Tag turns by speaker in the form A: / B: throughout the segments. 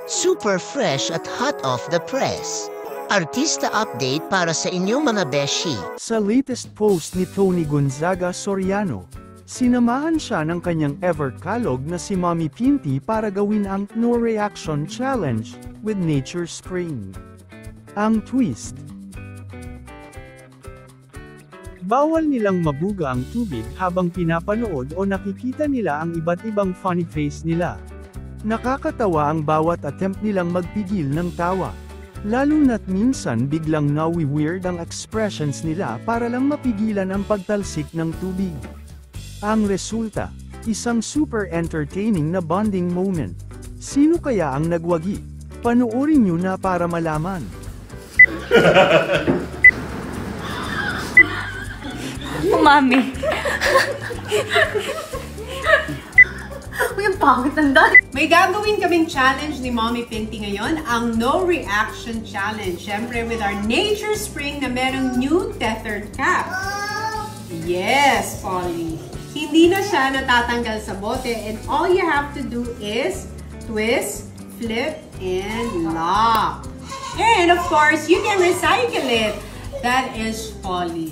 A: Super fresh at hot off the press. Artista update para sa inyong mga beshi.
B: Sa latest post ni Tony Gonzaga Soriano, sinamahan siya ng kanyang ever-kalog na si Mommy Pinty para gawin ang No Reaction Challenge with Nature Spring. Ang twist: bawal nilang mabuga ang tubig habang pinapanood o nakikita nila ang iba't ibang funny face nila. Nakakatawa ang bawat attempt nilang magpigil ng tawa. Lalo na't minsan biglang nawi-weird ang expressions nila para lang mapigilan ang pagtalsik ng tubig. Ang resulta, isang super entertaining na bonding moment. Sino kaya ang nagwagi? Panoorin nyo na para malaman.
C: Mami. Uy, ang pangit ng dad.
D: May gagawin kaming challenge ni Mommy Pinty ngayon, ang No Reaction Challenge. Siyempre with our Nature Spring na merong new tethered cap. Yes, Polly. Hindi na siya natatanggal sa bote and all you have to do is twist, flip, and lock. And of course, you can recycle it. That is Polly.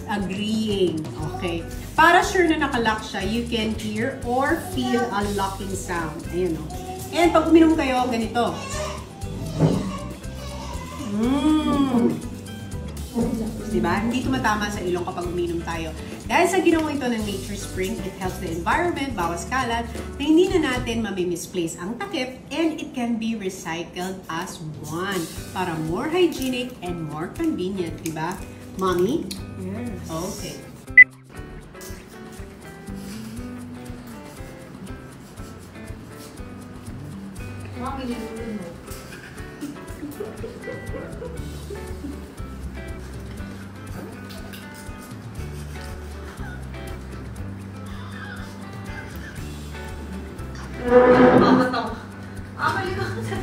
D: Agreeing. Okay. Para sure na nakalock siya, you can hear or feel a locking sound. Ayun o. And pag uminom kayo, ganito. Diba? Hindi tumatama sa ilong kapag uminom tayo. Dahil sa ginawa ito ng Nature Spring, it helps the environment, bawas kalat, na hindi na natin mamimisplace ang takip, and it can be recycled as one para more hygienic and more convenient. Diba? Mommy?
C: Yes.
D: Okay.
C: Mami, nilulun mo. Mama, tama. Mama, ligaw ka sa